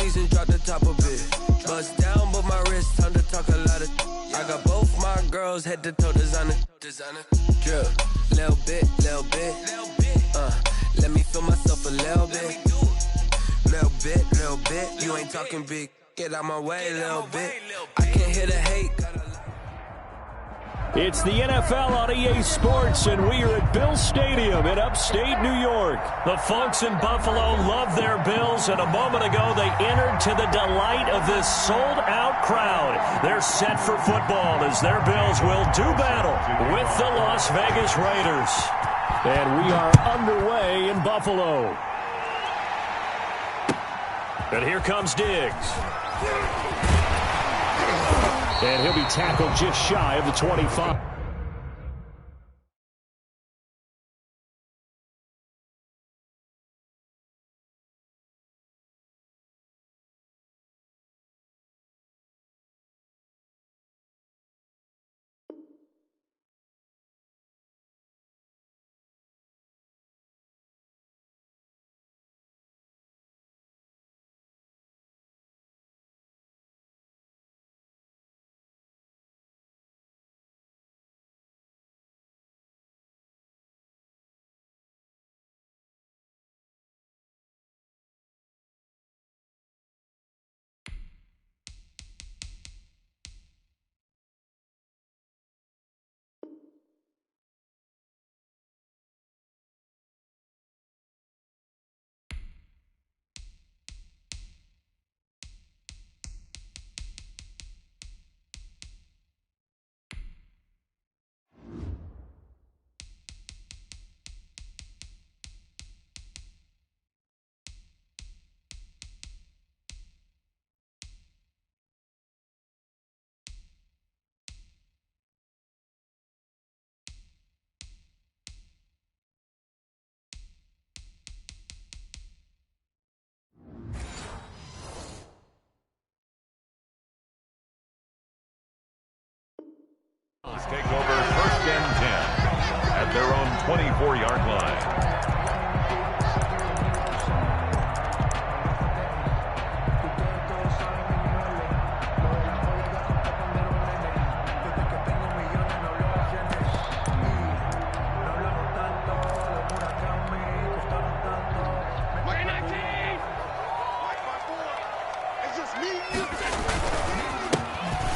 keys and drop the top a bit. Bust down, but my wrist, time to talk a lot of. I got both my girls head to toe designer. Drip, little bit. Let me feel myself a little bit. Little bit. You ain't talking big. Get out my way, little bit. I can't hear the hate. It's the NFL on EA Sports, and we are at Bill Stadium in upstate New York. The folks in Buffalo love their Bills, and a moment ago they entered to the delight of this sold-out crowd. They're set for football as their Bills will do battle with the Las Vegas Raiders. And we are underway in Buffalo. And here comes Diggs. And he'll be tackled just shy of the 25. Take over 1st and 10 at their own 24-yard line.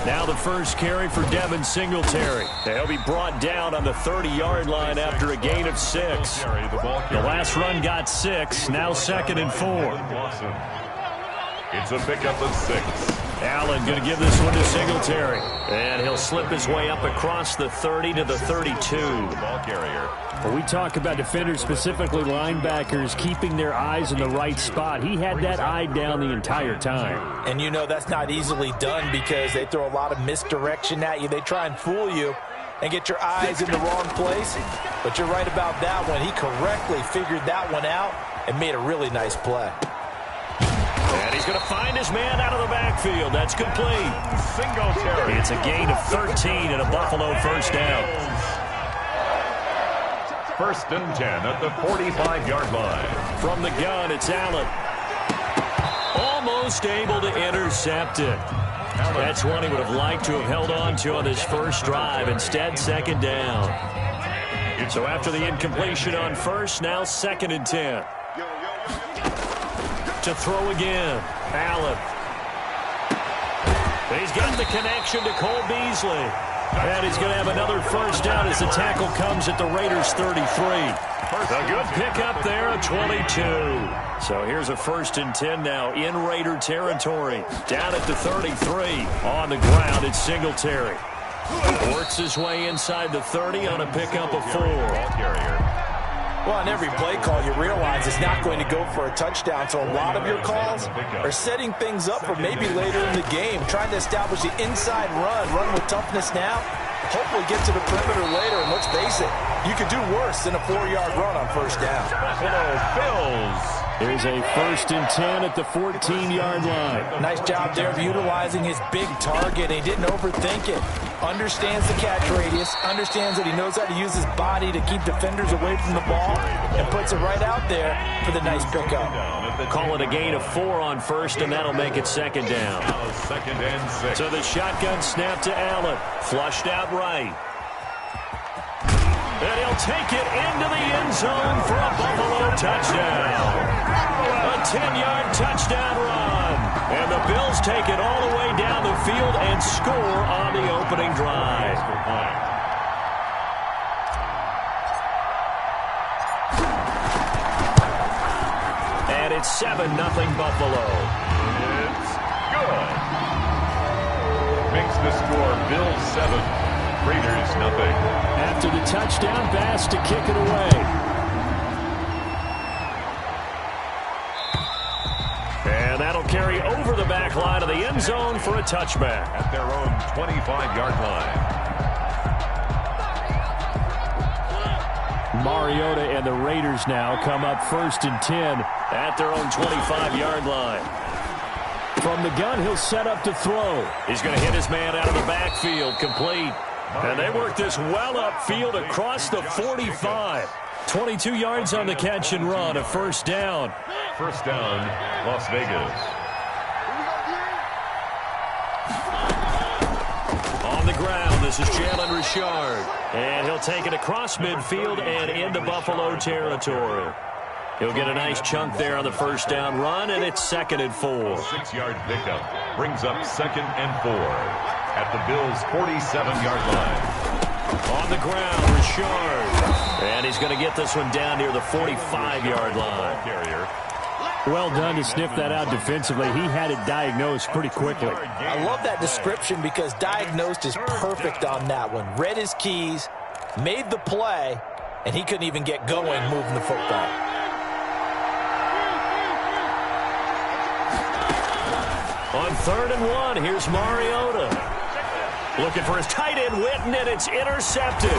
Now the first carry for Devin Singletary. He'll be brought down on the 30-yard line after a gain of 6. The last run got 6. Now 2nd and 4. It's a pickup of 6. Allen going to give this one to Singletary. And he'll slip his way up across the 30 to the 32. Ball carrier. When we talk about defenders, specifically linebackers, keeping their eyes in the right spot, he had that eye down the entire time. And you know that's not easily done because they throw a lot of misdirection at you. They try and fool you and get your eyes in the wrong place. But you're right about that one. He correctly figured that one out and made a really nice play. And he's going to find his man out of the backfield. That's complete. Singletary. It's a gain of 13 and a Buffalo first down. 1st and 10 at the 45-yard line. From the gun, it's Allen. Almost able to intercept it. That's one he would have liked to have held on to on his first drive. Instead, 2nd down. So after the incompletion on 1st, now 2nd and 10. To throw again, Allen. He's got the connection to Cole Beasley. And he's going to have another first down as the tackle comes at the Raiders' 33. A good pickup there at 22. So here's a 1st and 10 now in Raider territory. Down at the 33. On the ground, it's Singletary. Works his way inside the 30 on a pickup of 4. Well, on every play call, you realize it's not going to go for a touchdown. So a lot of your calls are setting things up for maybe later in the game, trying to establish the inside run with toughness now, hopefully get to the perimeter later. And let's face it, you could do worse than a 4-yard run on 1st down. Here's a 1st and 10 at the 14-yard line. Nice job there of utilizing his big target. He didn't overthink it. understands the catch radius, understands that he knows how to use his body to keep defenders away from the ball, and puts it right out there for the nice pickup. Call it a gain of 4 on first, and that'll make it second down. Second and 6. So the shotgun snap to Allen. Flushed out right. And he'll take it into the end zone for a Buffalo touchdown. A 10-yard touchdown run. And the Bills take it all the way down the field and score on the opening drive. And it's 7-0 Buffalo. It's good. Makes the score Bills 7. Raiders nothing. After the touchdown pass to kick it away. And that'll carry over the back line of the end zone for a touchback. At their own 25-yard line. Mariota and the Raiders now come up 1st and 10 at their own 25-yard line. From the gun, he'll set up to throw. He's going to hit his man out of the backfield, complete. And they work this well upfield across the 45. 22 yards on the catch and run, a first down. First down, Las Vegas. On the ground, this is Jalen Richard. And he'll take it across midfield and into Buffalo territory. He'll get a nice chunk there on the first down run, and it's 2nd and 4. 6-yard pickup brings up 2nd and 4. At the Bills' 47-yard line. On the ground, Richard. And he's going to get this one down near the 45-yard line. Well done to sniff that out defensively. He had it diagnosed pretty quickly. I love that description because diagnosed is perfect on that one. Read his keys, made the play, and he couldn't even get going moving the football. On 3rd and 1, here's Mariota. Looking for his tight end, Witten, and it's intercepted.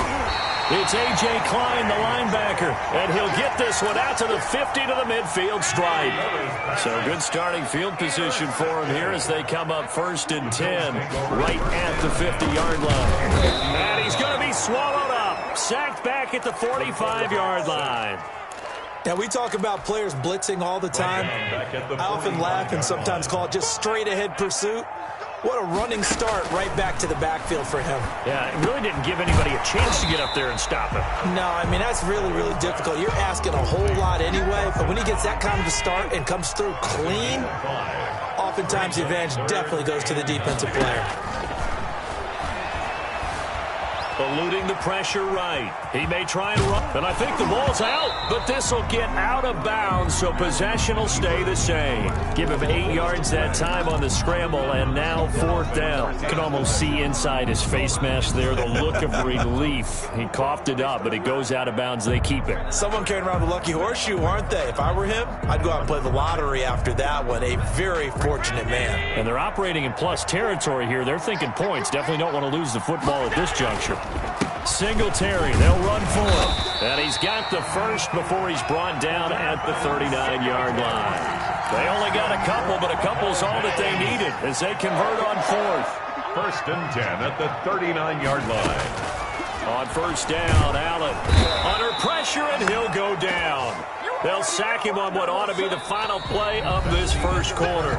It's A.J. Klein, the linebacker, and he'll get this one out to the 50 to the midfield stripe. So good starting field position for him here as they come up 1st and 10, right at the 50-yard line. And he's going to be swallowed up, sacked back at the 45-yard line. Now, we talk about players blitzing all the time. I often laugh and sometimes call it just straight-ahead pursuit. What a running start right back to the backfield for him. Yeah, it really didn't give anybody a chance to get up there and stop him. No, I mean, that's really, really difficult. You're asking a whole lot anyway, but when he gets that kind of a start and comes through clean, oftentimes the advantage definitely goes to the defensive player. Eluding the pressure right. He may try and run, and I think the ball's out, but this will get out of bounds, so possession will stay the same. Give him 8 yards that time on the scramble, and now 4th down. You can almost see inside his face mask there the look of relief. He coughed it up, but it goes out of bounds. They keep it. Someone carrying around the lucky horseshoe, aren't they? If I were him, I'd go out and play the lottery after that one. A very fortunate man. And they're operating in plus territory here. They're thinking points. Definitely don't want to lose the football at this juncture. Singletary, they'll run for him. And he's got the first before he's brought down at the 39-yard line. They only got a couple, but a couple's all that they needed as they convert on 4th. 1st and 10 at the 39-yard line. On 1st down, Allen under pressure, and he'll go down. They'll sack him on what ought to be the final play of this first quarter.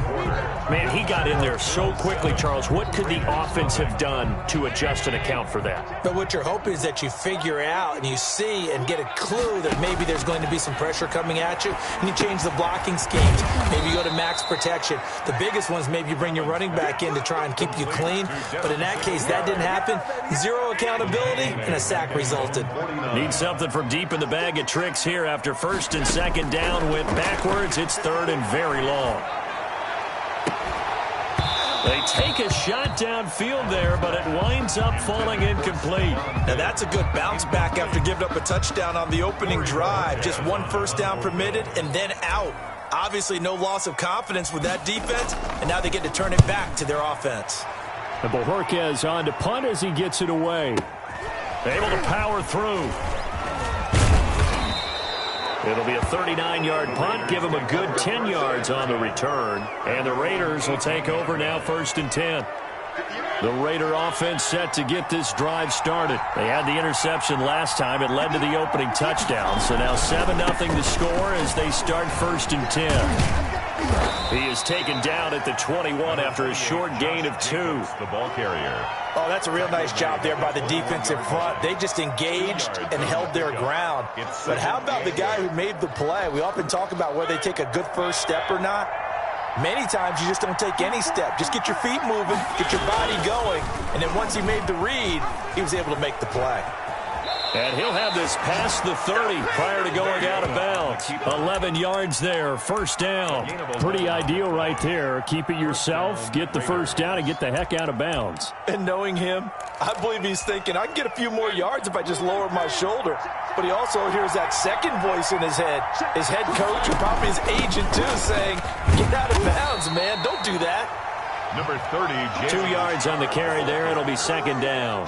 Man, he got in there so quickly, Charles. What could the offense have done to adjust and account for that? But what you're hoping is that you figure out and you see and get a clue that maybe there's going to be some pressure coming at you, and you change the blocking schemes. Maybe you go to max protection. The biggest ones, maybe you bring your running back in to try and keep you clean. But in that case, that didn't happen. Zero accountability, and a sack resulted. Need something from deep in the bag of tricks here after 1st and 2nd down. Went backwards. It's 3rd and very long. They take a shot downfield there, but it winds up falling incomplete. Now that's a good bounce back after giving up a touchdown on the opening drive. Just 1 first down permitted and then out. Obviously no loss of confidence with that defense, and now they get to turn it back to their offense. And Bojorquez on to punt as he gets it away. Able to power through. It'll be a 39-yard punt, give him a good 10 yards on the return. And the Raiders will take over now 1st and 10. The Raider offense set to get this drive started. They had the interception last time. It led to the opening touchdown. So now 7-0 to score as they start 1st and 10. He is taken down at the 21 after a short gain of 2. The ball carrier. Oh, that's a real nice job there by the defense in front. They just engaged and held their ground. But how about the guy who made the play? We often talk about whether they take a good first step or not. Many times you just don't take any step. Just get your feet moving, get your body going, and then once he made the read, he was able to make the play. And he'll have this past the 30 prior to going out of bounds. 11 yards there, 1st down. Pretty ideal right there. Keep it yourself, get the 1st down, and get the heck out of bounds. And knowing him, I believe he's thinking, I can get a few more yards if I just lower my shoulder. But he also hears that second voice in his head coach, and probably his agent too, saying, get out of bounds, man, don't do that. Number 30, 2 yards on the carry there. It'll be 2nd down.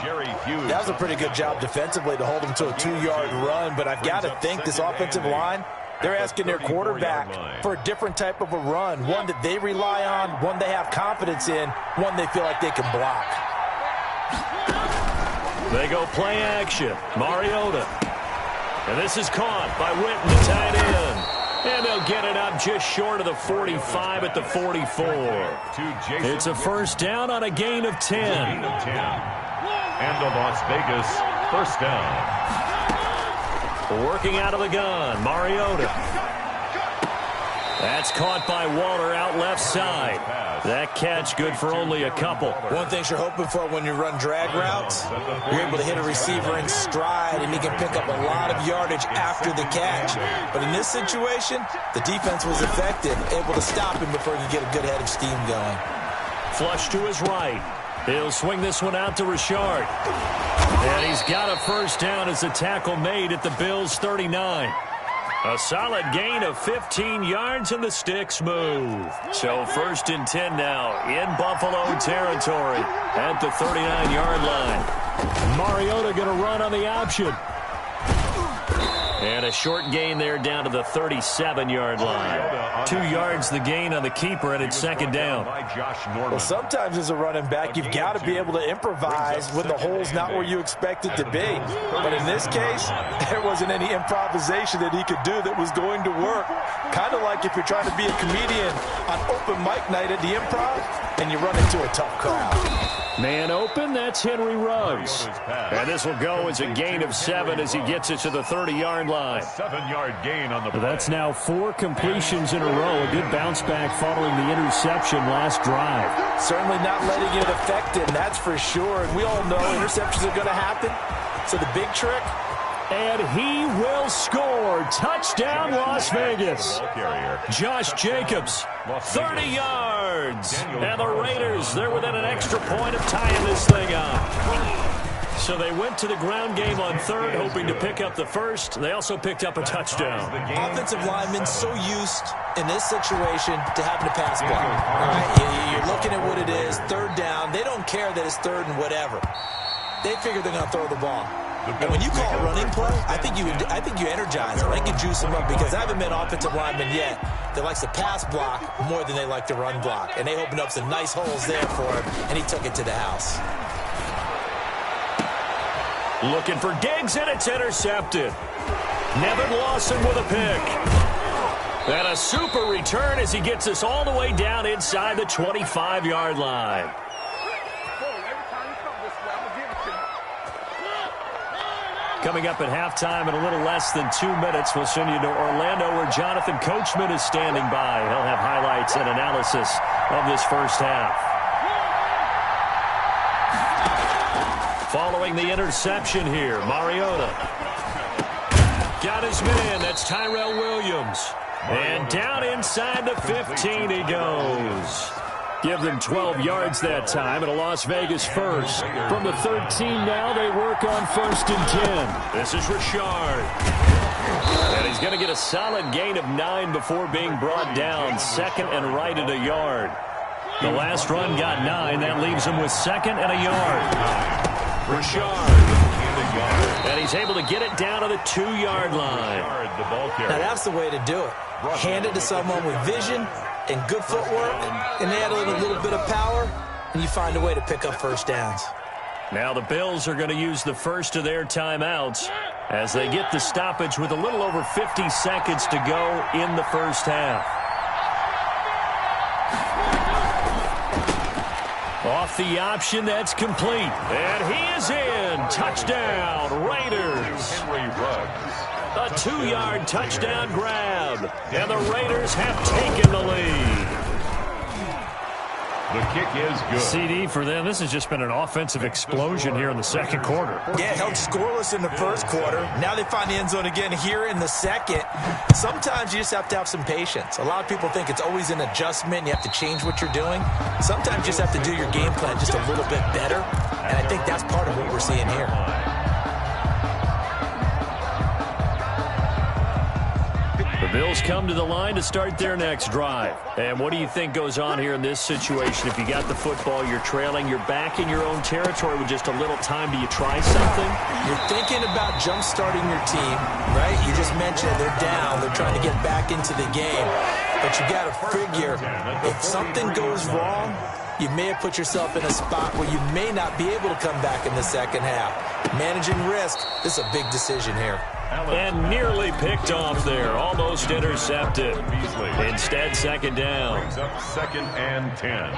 That was a pretty good job defensively to hold him to a 2-yard run, but I've got to think this offensive line, they're asking their quarterback for a different type of a run, one that they rely on, one they have confidence in, one they feel like they can block. They go play action. Mariota. And this is caught by Witten, the tight end. And they'll get it up just short of the 45 at the 44. It's a 1st down on a gain of 10. And a Las Vegas 1st down. Working out of the gun, Mariota. That's caught by Waller out left side. That catch good for only a couple. One thing you're hoping for when you run drag routes, you're able to hit a receiver in stride, and he can pick up a lot of yardage after the catch. But in this situation, the defense was effective, able to stop him before he could get a good head of steam going. Flush to his right. He'll swing this one out to Richard. And he's got a 1st down as a tackle made at the Bills' 39. A solid gain of 15 yards, and the sticks move. So 1st and 10 now in Buffalo territory at the 39-yard line. Mariota going to run on the option. And a short gain there down to the 37-yard line. 2 yards the gain on the keeper, and it's 2nd down. Well, sometimes as a running back, you've got to be able to improvise when the hole's not where you expect it to be. But in this case, there wasn't any improvisation that he could do that was going to work. Kind of like if you're trying to be a comedian on open mic night at the Improv and you run into a tough crowd. Man open, that's Henry Ruggs. And this will go as a gain of 7 as he gets it to the 30-yard line. 7-yard gain on the play. That's now 4 completions in a row. A good bounce back following the interception last drive. Certainly not letting it affect him, that's for sure. And we all know interceptions are going to happen. So the big trick, and he will score. Touchdown, Las Vegas. Josh Jacobs, 30 yards. And the Raiders, they're within an extra point of tying this thing up. So they went to the ground game on 3rd, hoping to pick up the 1st. They also picked up a touchdown. Offensive linemen so used in this situation to having to pass block. All right, you're looking at what it is, 3rd down. They don't care that it's 3rd and whatever. They figure they're going to throw the ball. And when you call a running play, I think you energize them. I think you juice them up, because I haven't met offensive linemen yet that likes to pass block more than they like to run block. And they opened up some nice holes there for him, and he took it to the house. Looking for Diggs, and it's intercepted. Nevin Lawson with a pick. And a super return as he gets us all the way down inside the 25-yard line. Coming up at halftime in a little less than 2 minutes, we'll send you to Orlando where Jonathan Coachman is standing by. He'll have highlights and analysis of this 1st half. Following the interception here, Mariota. Got his man, that's Tyrell Williams. And down inside the 15 he goes. Give them 12 yards that time, and a Las Vegas 1st. From the 13 now, they work on 1st and 10. This is Richard. And he's going to get a solid gain of 9 before being brought down. 2nd and right at a yard. The last run got 9. That leaves him with 2nd and a yard. Richard. And he's able to get it down to the 2-yard line. Now that's the way to do it. Hand it to someone with vision and good footwork, and they add a little bit of power, and you find a way to pick up first downs. Now the Bills are going to use the first of their timeouts as they get the stoppage with a little over 50 seconds to go in the first half. Off the option, that's complete. And he is in. Touchdown, Raiders. Henry Ruggs. A 2-yard touchdown grab. And the Raiders have taken the lead. The kick is good. CD for them. This has just been an offensive explosion here in the second quarter. Yeah, held scoreless in the first quarter. Now they find the end zone again here in the second. Sometimes you just have to have some patience. A lot of people think it's always an adjustment. You have to change what you're doing. Sometimes you just have to do your game plan just a little bit better. And I think that's part of what we're seeing here. The Bills come to the line to start their next drive. And what do you think goes on here in this situation? If you got the football, you're trailing, you're back in your own territory with just a little time. Do you try something? You're thinking about jump-starting your team, right? You just mentioned they're down. They're trying to get back into the game. But you got to figure, if something goes wrong, you may have put yourself in a spot where you may not be able to come back in the second half. Managing risk, this is a big decision here. And nearly picked off there. Almost intercepted. Instead, second down. Brings up 2nd and 10.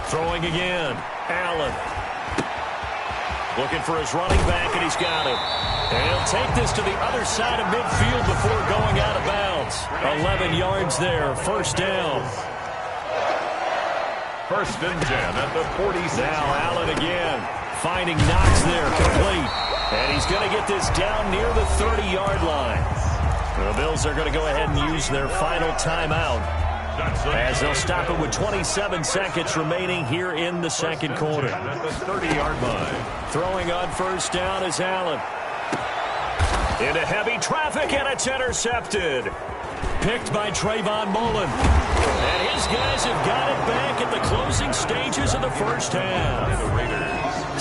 Throwing again. Allen. Looking for his running back, and he's got it. And he'll take this to the other side of midfield before going out of bounds. 11 yards there. First down. 1st and 10 at the 46. Now Allen again. Finding Knox there. Complete. And he's going to get this down near the 30-yard line. The Bills are going to go ahead and use their final timeout as they'll stop it with 27 seconds remaining here in the second quarter. At the 30-yard line. Throwing on first down is Allen. Into heavy traffic, and it's intercepted. Picked by Trayvon Mullen. And his guys have got it back at the closing stages of the first half. The Raiders.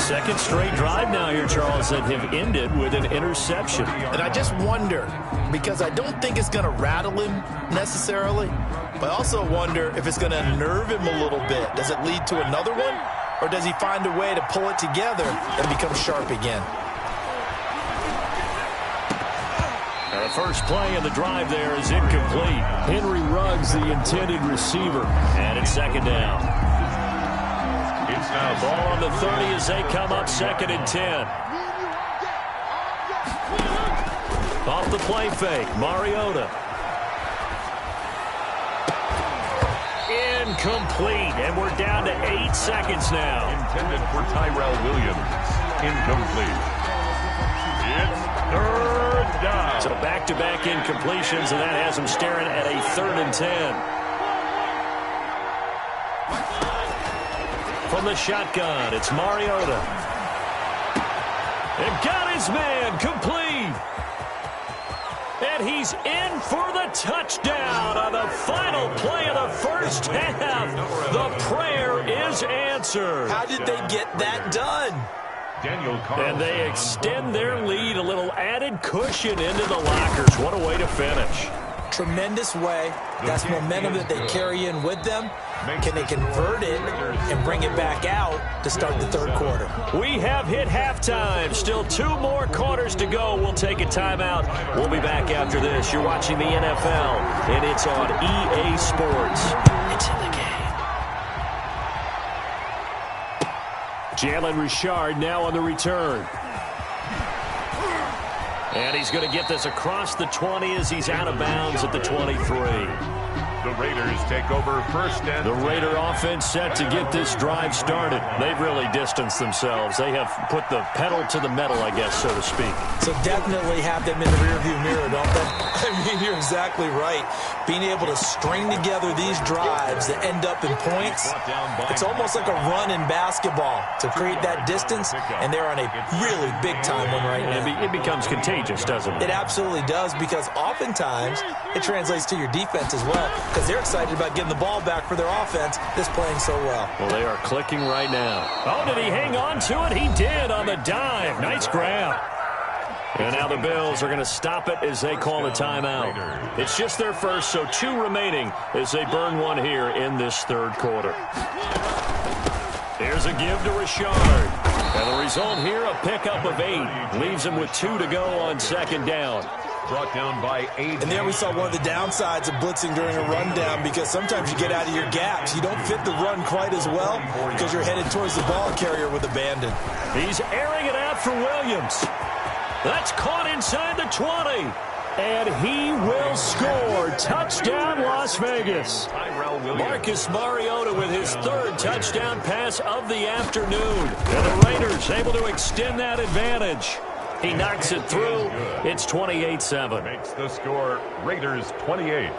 Second straight drive now here, Charles, that have ended with an interception. And I just wonder, because I don't think it's going to rattle him necessarily, but I also wonder if it's going to unnerve him a little bit. Does it lead to another one? Or does he find a way to pull it together and become sharp again? The first play of the drive there is incomplete. Henry Ruggs, the intended receiver. And it's second down. It's now Ball on the 30 as they come up 2nd and 10. Off the play fake, Mariota. Incomplete, and we're down to 8 seconds now. intended for Tyrell Williams. Incomplete. It's 3rd down. So back-to-back incompletions, and that has them staring at a 3rd and 10. From the shotgun, it's Mariota. And got his man, complete. And he's in for the touchdown on the final play of the first half. The prayer is answered. How did they get that done? And they extend their lead, a little added cushion into the lockers. What a way to finish. Tremendous way. That's momentum that they carry in with them. Can they convert it and bring it back out to start the third quarter? We have hit halftime. Still 2 more quarters to go. We'll take a timeout. We'll be back after this. You're watching the NFL, and it's on EA Sports. It's in the game. Jalen Richard now on the return. And he's going to get this across the 20 as he's out of bounds at the 23. The Raiders take over 1st and The Raider offense set to get this drive started. They've really distanced themselves. They have put the pedal to the metal, I guess, so to speak. So definitely have them in the rearview mirror, don't they? I mean, you're exactly right. Being able to string together these drives that end up in points, it's almost like a run in basketball to create that distance, and they're on a really big-time one right now. It becomes contagious, doesn't it? It absolutely does, because oftentimes it translates to your defense as well, because they're excited about getting the ball back for their offense that's playing so well. Well, they are clicking right now. Oh, did he hang on to it? He did on the dive. Nice grab. And now the Bills are going to stop it as they call a timeout. It's just their first, so 2 remaining as they burn one here in this third quarter. Here's a give to Richard. And the result here, a pickup of 8. Leaves him with 2 to go on second down. Brought down by 8. And there we saw one of the downsides of blitzing during a rundown, because sometimes you get out of your gaps. You don't fit the run quite as well because you're headed towards the ball carrier with abandon. He's airing it out for Williams. That's caught inside the 20. And he will score. Touchdown, Las Vegas. Marcus Mariota with his 3rd touchdown pass of the afternoon. And the Raiders able to extend that advantage. He knocks it through. It's 28-7. Makes the score Raiders 28,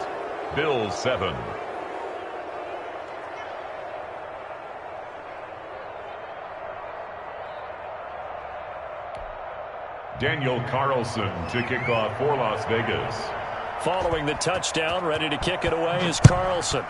Bills 7. Daniel Carlson to kick off for Las Vegas. Following the touchdown, ready to kick it away is Carlson.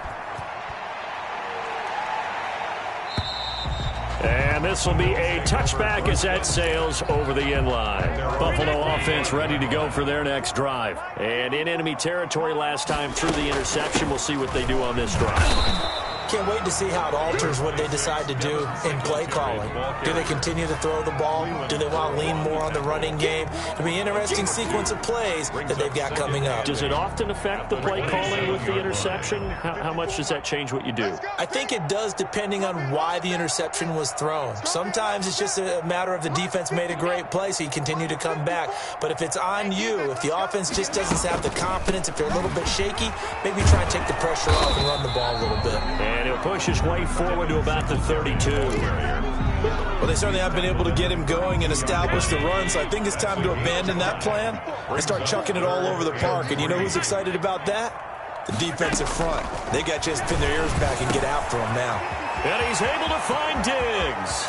And this will be a touchback as that sails over the end line. Buffalo offense ready to go for their next drive. And in enemy territory last time through the interception. We'll see what they do on this drive. Can't wait to see how it alters what they decide to do in play calling. Do they continue to throw the ball? Do they want to lean more on the running game? It'll be an interesting sequence of plays that they've got coming up. Does it often affect the play calling with the interception? How much does that change what you do? I think it does, depending on why the interception was thrown. Sometimes it's just a matter of the defense made a great play, so you continue to come back. But if it's on you, if the offense just doesn't have the confidence, if they're a little bit shaky, maybe try and take the pressure off and run the ball a little bit. And he'll push his way forward to about the 32. Well, they certainly have been able to get him going and establish the run, so I think it's time to abandon that plan and start chucking it all over the park. And you know who's excited about that? The defensive front. They got to just pin their ears back and get after him now. And he's able to find Diggs.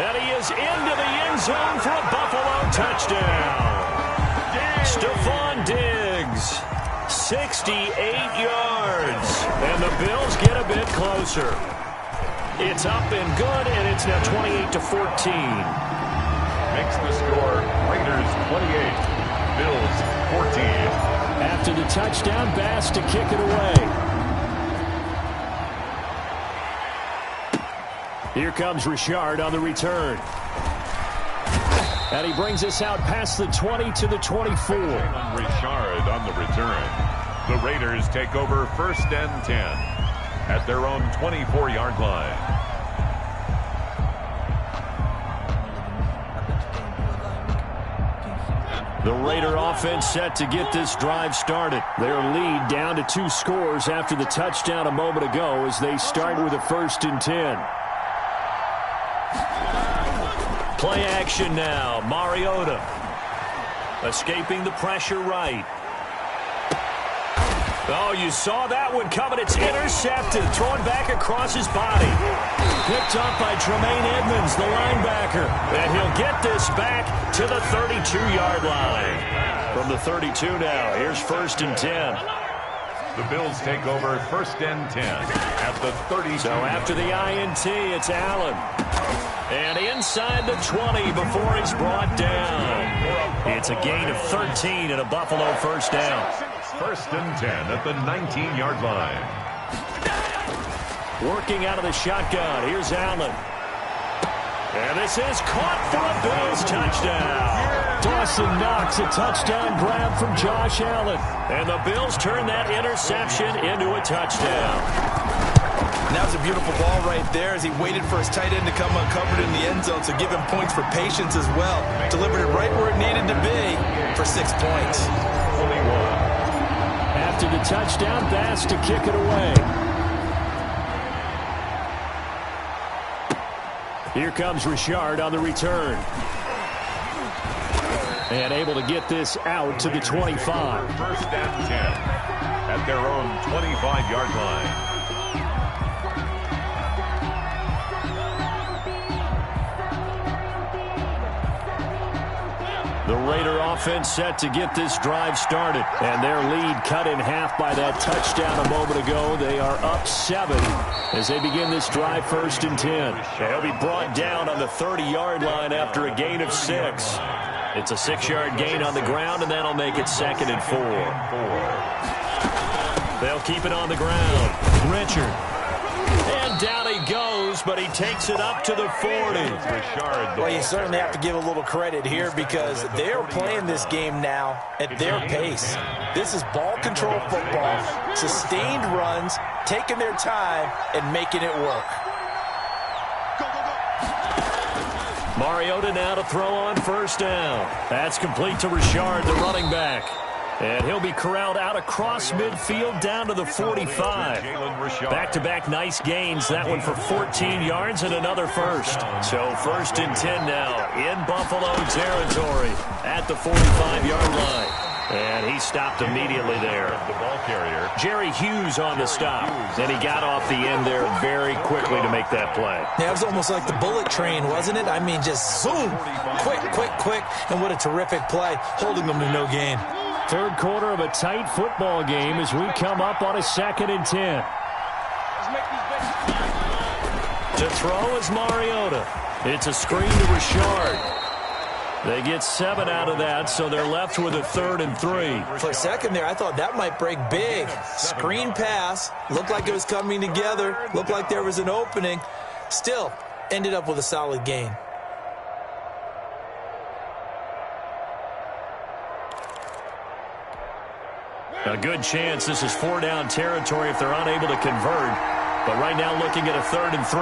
And he is into the end zone for a Buffalo touchdown. Stephon Diggs. 68 yards. And the Bills get a bit closer. It's up and good, and it's now 28-14. Makes the score Raiders 28, Bills 14. After the touchdown, Bass to kick it away. Here comes Richard on the return. And he brings us out past the 20 to the 24. Richard on the return. The Raiders take over 1st and 10 at their own 24-yard line. The Raider offense set to get this drive started. Their lead down to 2 scores after the touchdown a moment ago as they start with a 1st and 10. Play action now. Mariota escaping the pressure right. Oh, you saw that one coming. It's intercepted. Thrown back across his body. Picked up by Tremaine Edmonds, the linebacker. And he'll get this back to the 32-yard line. From the 32 now, here's 1st and 10. The Bills take over 1st and 10 at the 32. So after the INT, it's Allen. And inside the 20 before he's brought down. It's a gain of 13 and a Buffalo 1st down. 1st and 10 at the 19-yard line. Working out of the shotgun. Here's Allen. And this is caught for a Bills touchdown. Dawson Knox, a touchdown grab from Josh Allen. And the Bills turn that interception into a touchdown. And that was a beautiful ball right there as he waited for his tight end to come uncovered in the end zone, so give him points for patience as well. Delivered it right where it needed to be for 6 points. 21. After the touchdown, Bass to kick it away. Here comes Richard on the return. And able to get this out to the 25. 1st and 10 at their own 25-yard line. The Raider offense set to get this drive started. And their lead cut in half by that touchdown a moment ago. They are up 7 as they begin this drive 1st and 10. They'll be brought down on the 30-yard line after a gain of 6. It's a 6-yard gain on the ground, and that'll make it 2nd and 4. They'll keep it on the ground. Richard. And down he goes, but he takes it up to the 40. Well, you certainly have to give a little credit here because they're playing this game now at their pace. This is ball control football, sustained runs, taking their time, and making it work. Mariota now to throw on 1st down. That's complete to Richard, the running back. And he'll be corralled out across midfield down to the 45. Back-to-back nice gains. That one for 14 yards and another first. So 1st and 10 now in Buffalo territory at the 45-yard line. And he stopped immediately there. The ball carrier. Jerry Hughes on the stop. And he got off the end there very quickly to make that play. Yeah, it was almost like the bullet train, wasn't it? I mean, just zoom. Quick. And what a terrific play, holding them to no gain. Third quarter of a tight football game as we come up on a 2nd and 10. To throw is Mariota. It's a screen to Richard. They get 7 out of that, so they're left with a 3rd and 3. For a second there, I thought that might break big. Screen pass. Looked like it was coming together. Looked like there was an opening. Still, ended up with a solid gain. A good chance this is 4-down territory if they're unable to convert. But right now looking at a 3rd and 3.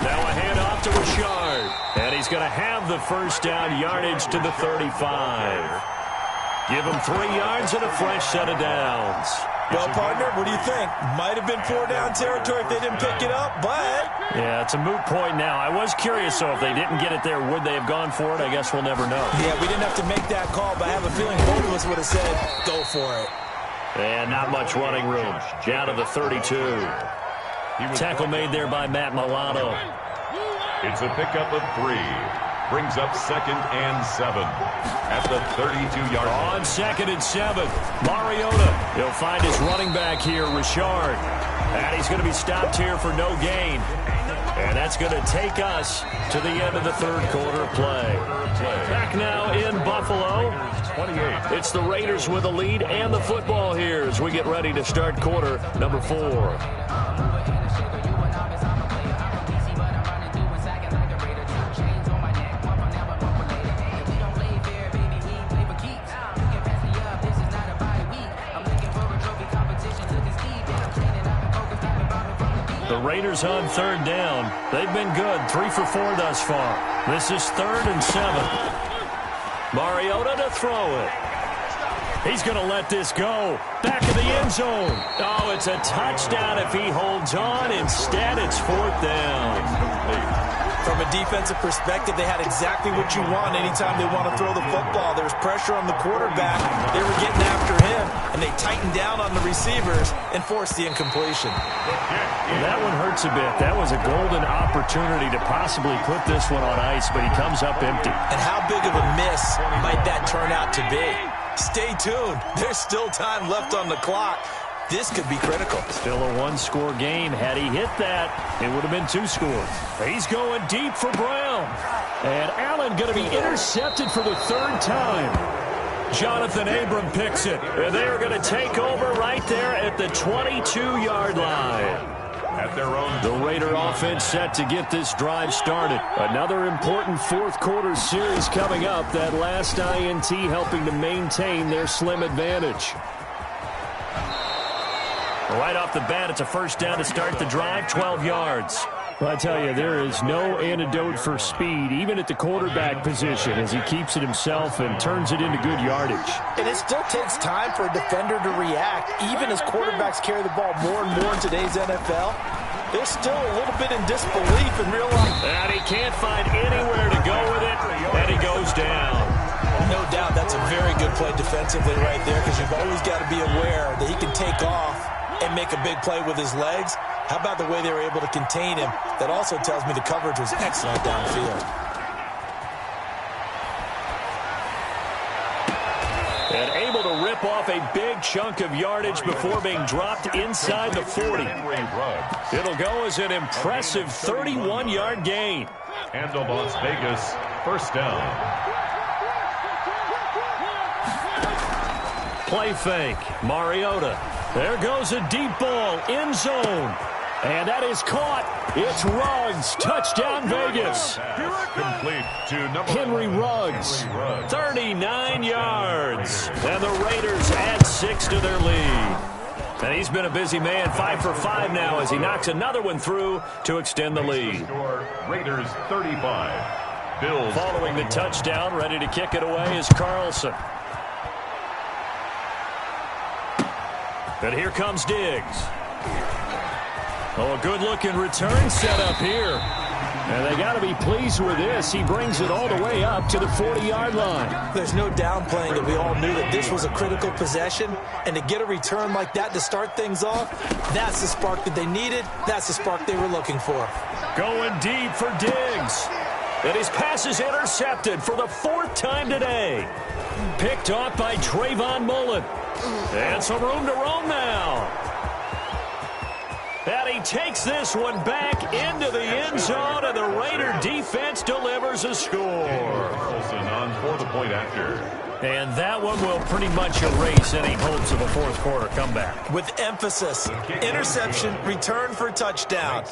Now a handoff to Richard. And he's going to have the 1st down yardage to the 35. Give him 3 yards and a fresh set of downs. Well, partner, what do you think? Might have been 4-down territory if they didn't pick it up, but... Yeah, it's a moot point now. I was curious, so if they didn't get it there, would they have gone for it? I guess we'll never know. Yeah, we didn't have to make that call, but I have a feeling both of us would have said, go for it. And not much running room. Down to the 32. Tackle made there by Matt Milano. It's a pickup of 3. Brings up 2nd and 7 at the 32-yard line. On 2nd and 7, Mariota. He'll find his running back here, Richard. And he's going to be stopped here for no gain. And that's going to take us to the end of the 3rd quarter play. Back now in Buffalo. 28. It's the Raiders with the lead and the football here as we get ready to start quarter number 4. The Raiders on 3rd down. They've been good. 3 for 4 thus far. This is 3rd and 7. Mariota to throw it. He's going to let this go. Back of the end zone. Oh, it's a touchdown if he holds on. Instead, it's 4th down. From a defensive perspective, they had exactly what you want anytime they want to throw the football. There was pressure on the quarterback. They were getting after him, and they tightened down on the receivers and forced the incompletion. That one hurts a bit. That was a golden opportunity to possibly put this one on ice, but he comes up empty. And how big of a miss might that turn out to be? Stay tuned. There's still time left on the clock. This could be critical. Still a 1-score game. Had he hit that, it would have been 2 scores. He's going deep for Brown. And Allen going to be intercepted for the 3rd time. Jonathan Abram picks it. They are going to take over right there at the 22-yard line. At their own. The Raider offense set to get this drive started. Another important 4th quarter series coming up. That last INT helping to maintain their slim advantage. Right off the bat, it's a 1st down to start the drive, 12 yards. Well, I tell you, there is no antidote for speed, even at the quarterback position, as he keeps it himself and turns it into good yardage. And it still takes time for a defender to react, even as quarterbacks carry the ball more and more in today's NFL. They're still a little bit in disbelief and realize. And he can't find anywhere to go with it, and he goes down. No doubt that's a very good play defensively right there, because you've always got to be aware that he can take off and make a big play with his legs. How about the way they were able to contain him? That also tells me the coverage was excellent downfield. And able to rip off a big chunk of yardage before being dropped inside the 40. It'll go as an impressive 31-yard gain. And the Las Vegas first down. Play fake. Mariota. There goes a deep ball. End zone. And that is caught. It's Ruggs. Touchdown, Vegas. Complete to number Henry Ruggs. 39 yards. And the Raiders add 6 to their lead. And he's been a busy man. 5 for 5 now as he knocks another one through to extend the lead. Raiders 35. Bills. Following the touchdown, ready to kick it away is Carlson. And here comes Diggs. Oh, a good-looking return set up here. And they got to be pleased with this. He brings it all the way up to the 40-yard line. There's no downplaying that we all knew that this was a critical possession. And to get a return like that to start things off, that's the spark that they needed. That's the spark they were looking for. Going deep for Diggs. And his pass is intercepted for the 4th time today. Picked off by Trayvon Mullen. And some room to roam now. And he takes this one back into the end zone, and the Raider defense delivers a score. Carlson on for the point after. And that one will pretty much erase any hopes of a fourth quarter comeback. With emphasis, interception, return for touchdown.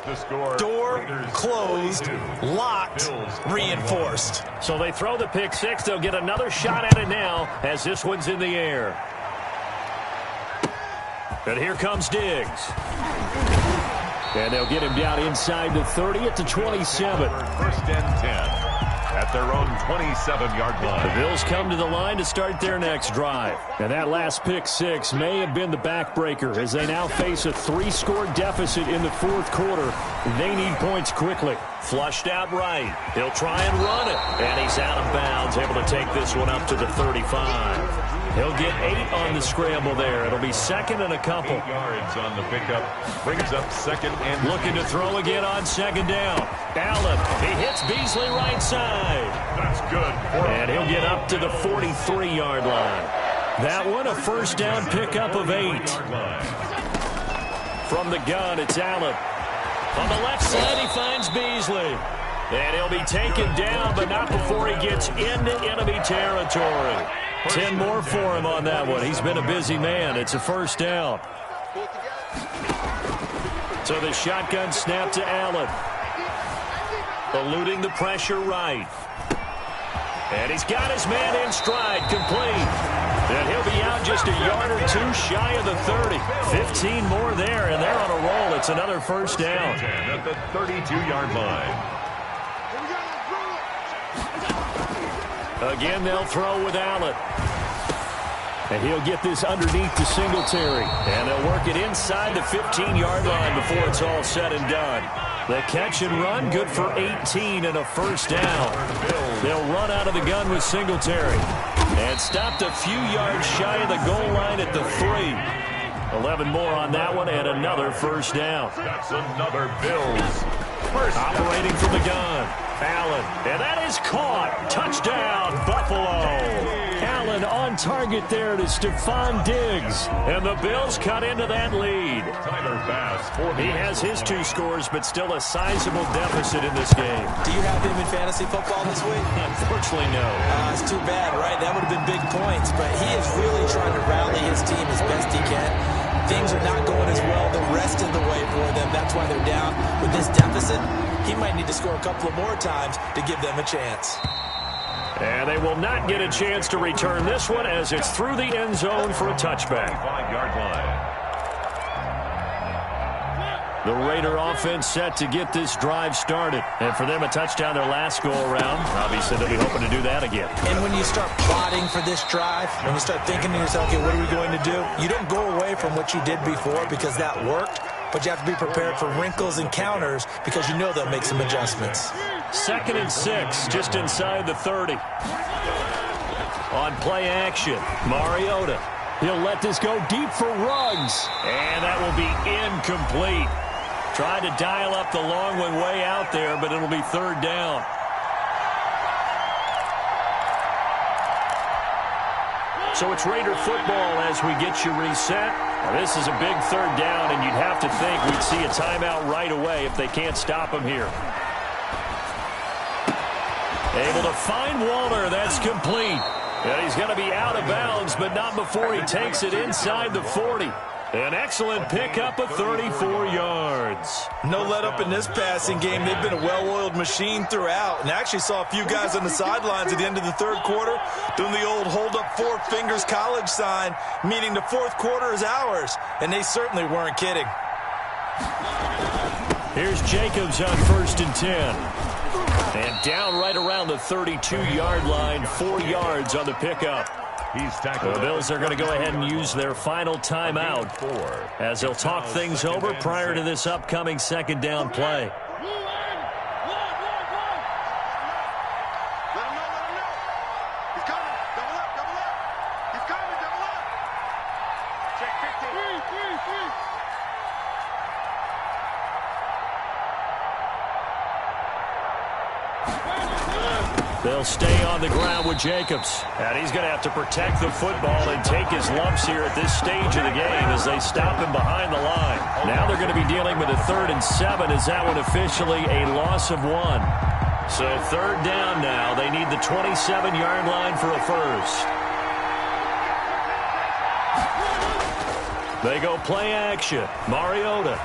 Door closed, locked, reinforced. So they throw the pick six. They'll get another shot at it now as this one's in the air. And here comes Diggs. And they'll get him down inside the 30 at the 27. First and 10 at their own 27-yard line. The Bills come to the line to start their next drive. And that last pick six may have been the backbreaker as they now face a 3-score deficit in the fourth quarter. They need points quickly. Flushed out right. He'll try and run it. And he's out of bounds, able to take this one up to the 35. He'll get 8 on the scramble there. It'll be second and a couple. 8 yards on the pickup. Brings up second and looking to throw again on second down. Allen, he hits Beasley right side. That's good. And he'll get up to the 43-yard line. That one a first down pickup of 8. From the gun, it's Allen. On the left side, he finds Beasley. And he'll be taken down, but not before he gets into enemy territory. 10 more for him on that one. He's been a busy man. It's a first down. So the shotgun snap to Allen. Eluding the pressure right. And he's got his man in stride, complete. And he'll be out just a yard or two shy of the 30. 15 more there, and they're on a roll. It's another first down. At the 32-yard line. Again, they'll throw with Allen. And he'll get this underneath to Singletary. And they'll work it inside the 15-yard line before it's all said and done. The catch and run, good for 18 and a first down. They'll run out of the gun with Singletary. And stopped a few yards shy of the goal line at the 3. 11 more on that one and another first down. That's another Bills. Operating from the gun. Allen. And that is caught. Touchdown, Buffalo. Allen on target there to Stephon Diggs. And the Bills cut into that lead. He has his 2 scores, but still a sizable deficit in this game. Do you have him in fantasy football this week? Unfortunately, no. It's too bad, right? That would have been big points, but he is really trying to rally his team as best he can. Things are not going as well the rest of the way for them. That's why they're down. With this deficit, he might need to score a couple of more times to give them a chance. And they will not get a chance to return this one as it's through the end zone for a touchback. 5-yard line. The Raider offense set to get this drive started. And for them, a touchdown their last go-around. Obviously, they'll be hoping to do that again. And when you start plotting for this drive, when you start thinking to yourself, okay, what are we going to do? You don't go away from what you did before because that worked. But you have to be prepared for wrinkles and counters because you know they'll make some adjustments. 2nd and 6, just inside the 30. On play action, Mariota. He'll let this go deep for Ruggs. And that will be incomplete. Trying to dial up the long one way out there, but it'll be third down. So it's Raider football as we get you reset. Now, this is a big third down, and you'd have to think we'd see a timeout right away if they can't stop him here. Able to find Waller. That's complete. And he's going to be out of bounds, but not before he takes it inside the 40. An excellent pickup of 34 yards. No let up in this passing game. They've been a well-oiled machine throughout. And I actually saw a few guys on the sidelines at the end of the third quarter doing the old hold up four fingers college sign, meaning the fourth quarter is ours. And they certainly weren't kidding. Here's Jacobs on 1st and 10. And down right around the 32-yard line, 4 yards on the pickup. The Bills are going to go ahead and use their final timeout as they'll talk things over prior to this upcoming second down play. They'll stay on the ground with Jacobs. And he's going to have to protect the football and take his lumps here at this stage of the game as they stop him behind the line. Now they're going to be dealing with a 3rd and 7 as that one officially a loss of 1. So third down now. They need the 27-yard line for a first. They go play action. Mariota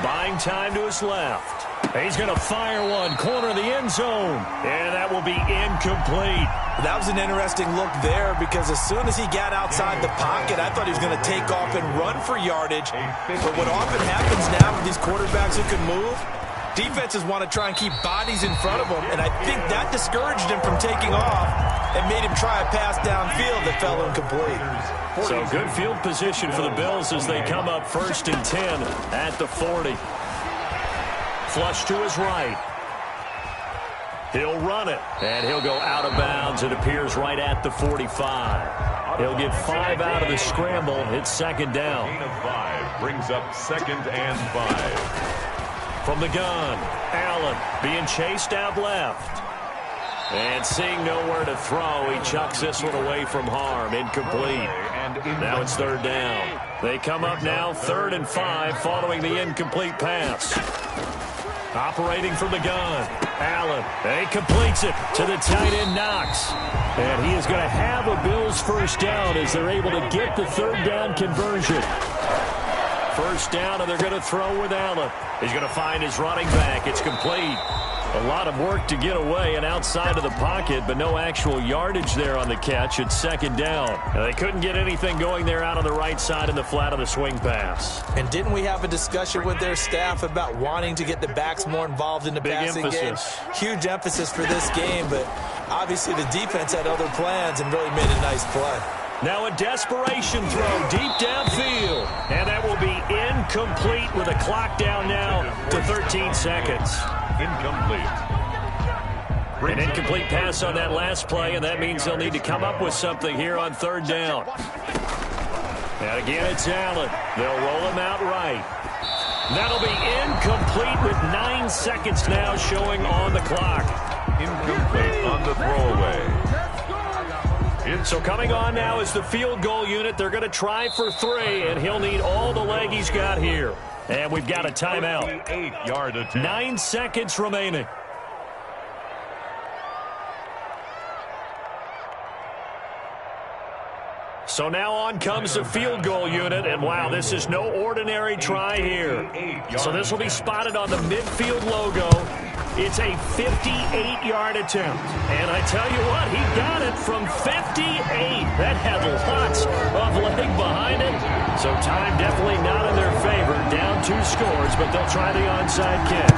buying time to his left. He's going to fire one, corner of the end zone, and that will be incomplete. That was an interesting look there because as soon as he got outside the pocket, I thought he was going to take off and run for yardage. But what often happens now with these quarterbacks who can move, defenses want to try and keep bodies in front of them, and I think that discouraged him from taking off and made him try a pass downfield that fell incomplete. So good field position for the Bills as they come up 1st and 10 at the 40. Flush to his right. He'll run it, and he'll go out of bounds. It appears right at the 45. He'll get 5 out of the scramble. It's second down. Gain of 5 brings up 2nd and 5. From the gun, Allen being chased out left. And seeing nowhere to throw, he chucks this one away from harm. Incomplete. Now it's third down. They come up now 3rd and 5 following the incomplete pass. Operating from the gun, Allen. He completes it to the tight end, Knox. And he is going to have a Bills first down as they're able to get the third down conversion. First down, and they're going to throw with Allen. He's going to find his running back. It's complete. A lot of work to get away and outside of the pocket, but no actual yardage there on the catch. It's second down. And they couldn't get anything going there out on the right side in the flat of the swing pass. And didn't we have a discussion with their staff about wanting to get the backs more involved in the passing game? Huge emphasis for this game, but obviously the defense had other plans and really made a nice play. Now a desperation throw deep downfield. And that will be incomplete with a clock down now to 13 seconds. Incomplete. An incomplete pass on that last play, and that means they'll need to come up with something here on third down. And again, it's Allen. They'll roll him out right. That'll be incomplete with 9 seconds now showing on the clock. Incomplete on the throwaway. So coming on now is the field goal unit. They're going to try for 3, and he'll need all the leg he's got here. And we've got a timeout. 8-yard attempt. 9 seconds remaining. So now on comes the field goal unit, and wow, this is no ordinary try here. So this will be spotted on the midfield logo. It's a 58-yard attempt. And I tell you what, he got it from 58. That had lots of leg behind it. So time definitely not in their favor. Down 2 scores, but they'll try the onside kick.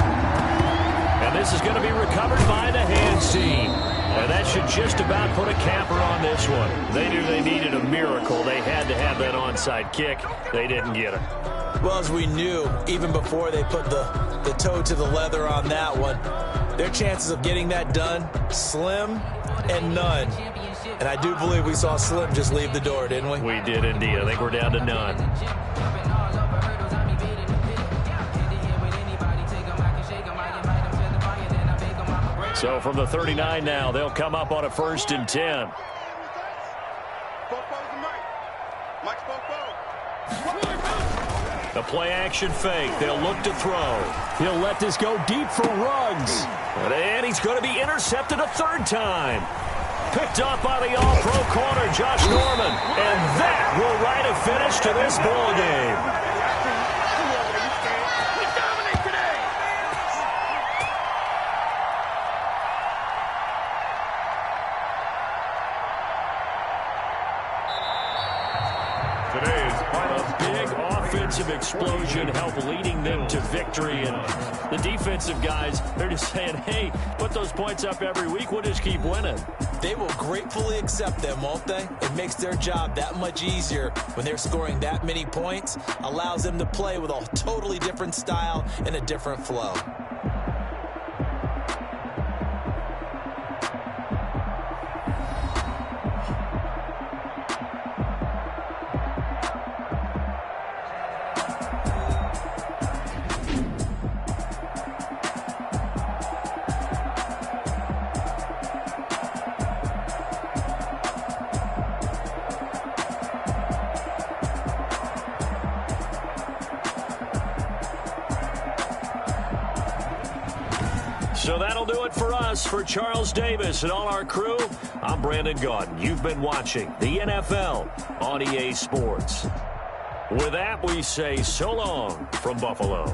And this is going to be recovered by the hands team. And that should just about put a capper on this one. They knew they needed a miracle. They had to have that onside kick. They didn't get it. Well, as we knew, even before they put the toe to the leather on that one, their chances of getting that done, slim and none. And I do believe we saw Slim just leave the door, didn't we? We did indeed. I think we're down to none. So from the 39 now, they'll come up on a 1st and 10. The play action fake. They'll look to throw. He'll let this go deep for Ruggs. And he's going to be intercepted a 3rd time. Picked up by the all-pro corner, Josh Norman. And that will write a finish to this ball game. Explosion help leading them to victory, and the defensive guys, they're just saying, hey, put those points up every week, we'll just keep winning. They will gratefully accept them, won't they? It makes their job that much easier when they're scoring that many points, allows them to play with a totally different style and a different flow. So that'll do it for us. For Charles Davis and all our crew, I'm Brandon Gaudin. You've been watching the NFL on EA Sports. With that, we say so long from Buffalo.